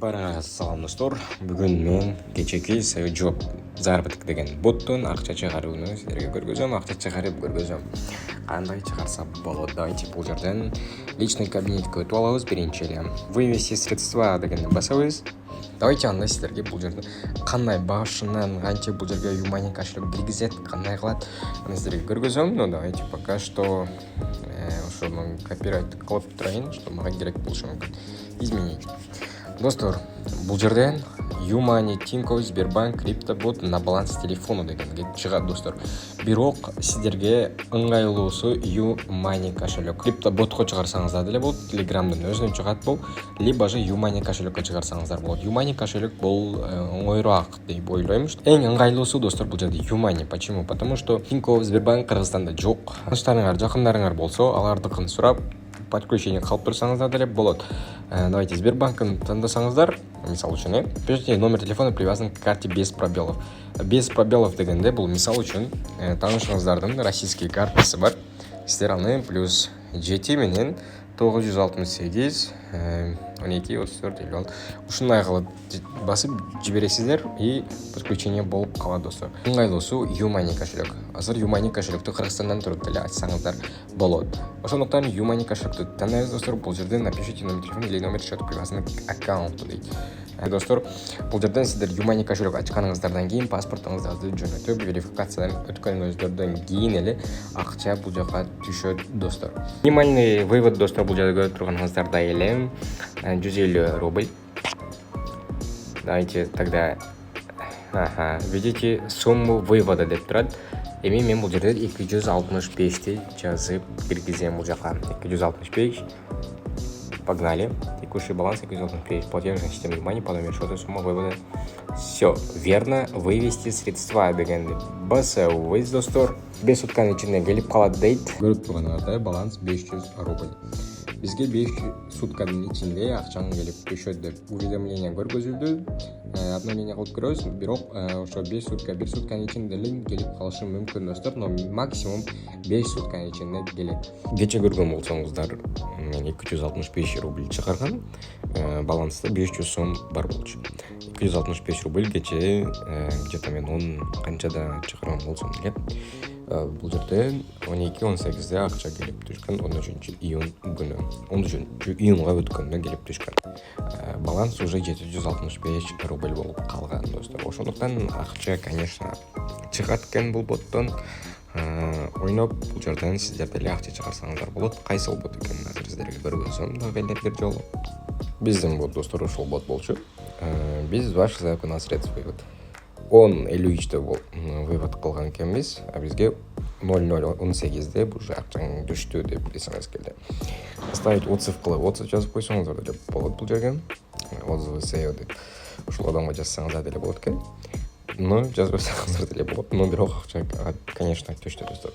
Барыңызға салам достор. Бүгін мен кечеки жооп заработок деген боттон акча чыгарууну силерге көргөзөм. Акча чыгарып көргөзөм. Кандай чыгарса болот? Давайте бул жерден личный кабинетке өтүп алабыз. Биринчи эле вывести средства дегенди басабыз. Давайте анда силерге бул жерде кандай башынан канча бул жерге Юмани кошелек киргизет, кандай кылат, аны силерге көргөзөм. Но давайте пока что ошону копирайт кылып турайын, что мага керек болушу мүмкүн. Изменить. Достор, бул жерден Юмани, Тинькофф, Сбербанк, криптобот на баланс телефону дегенге чыгат достор. Бирок сиздерге ыңгайлуусу Юмани кошелек. Криптоботко чыгарсаңыздар деле болот, Телеграмдын өзүнө чыгат бул, либо же Юмани кошелекке чыгарсаңыздар болот. Юмани кошелек бул оңоюраак деп ойлойм. Эң ыңгайлуусу достор бул жерде Юмани. Почему? Потому что Тинькофф, Сбербанк Кыргызстанда жок. Таныштарыңар, жакындарыңар болсо, алардыкын сурап подключение кылып турсаңыздар деле болот. Давайте Сбербанкын тандасаңыздар, мисал үчүн, пишите номер телефона привязан к карте без пробелов. Без пробелов дегенде бул мисал үчүн таанышыңыздардын российский картасы бар. Сиздер аны плюс 7 менен 968 12 34 56 ушундай кылып басып жибересиздер и подключение болуп калат достор. Ыңгайлуусу Юмани кошелек. Азыр Юмани кошелектү Кыргызстандан туруп деле ачсаңыздар болот. Ошондуктан Юмани кошелектү тандайбыз достор. Бул жерден напишите номер телефона или номер счета привязан к аккаунту дейт. Достор, бул жерден сиздер Юмани кошелек ачканыңыздардан кийин паспортуңуздарды жөнөтүп, верификациядан өткөнүңүздөрдөн кийин эле акча бул жака түшөт достор. Минимальный вывод достор бул жерде көрүп турганыңыздардай эле 150 рубль. Давайте тогда видите сумму вывода деп турат. Эми мен бул жерде 265ти жазып киргизем бул жака. 265. Погнали. Текущий баланс 265. Платежная система Юмани по номеру счета, сумма вывода. Все верно. Вывести средства дегенди басабыз достор. 5 сутканын ичинде келип калат дейт. Көрүп турганыңардай баланс 500 рубль. Бизге 5 сутканын ичинде акчаң келип түшөт деп уведомление көргөзүлдү. Обновление кылып көрөбүз, бирок ошо 1 сутканын ичинде эле келип калышы мүмкүн достор, но максимум 5 сутканын ичинде келет. Кече көргөн болсоңуздар, мен 265 рубль чыгарган, баланста 500 сом бар болчу. 265 рубль кече где-то мен 10 канчада чыгарган болсом деле. Бул жерде 12-18де акча келип түшкөн, 13 июнь күнү. 13 июнга өткөндө келип түшкөн. Баланс уже 765 рубль болуп калган достор. Ошондуктан акча, конечно, чыгат экен бул боттон. Ойноп бул жерден сиздер деле акча чыгарсаңыздар болот. Кайсыл бот экенин азыр сиздерге көргөзөм да бир жолу. Биздин бот достор ушул бот болчу. Биз ваш заявка на средства вывод 10:53 вывод кылган экенбиз, а бизге 00:18де уже акчаң түштү деп эсиңиз келди. Оставить отзыв кылып, отзыв жазып койсоңуздар деле болот бул жерге. Отзывы SEO деп ушул адамга жазсаңыздар деле болот экен. Но жазбасаңыздар деле болот, но бирок акча, конечно, түштү достор.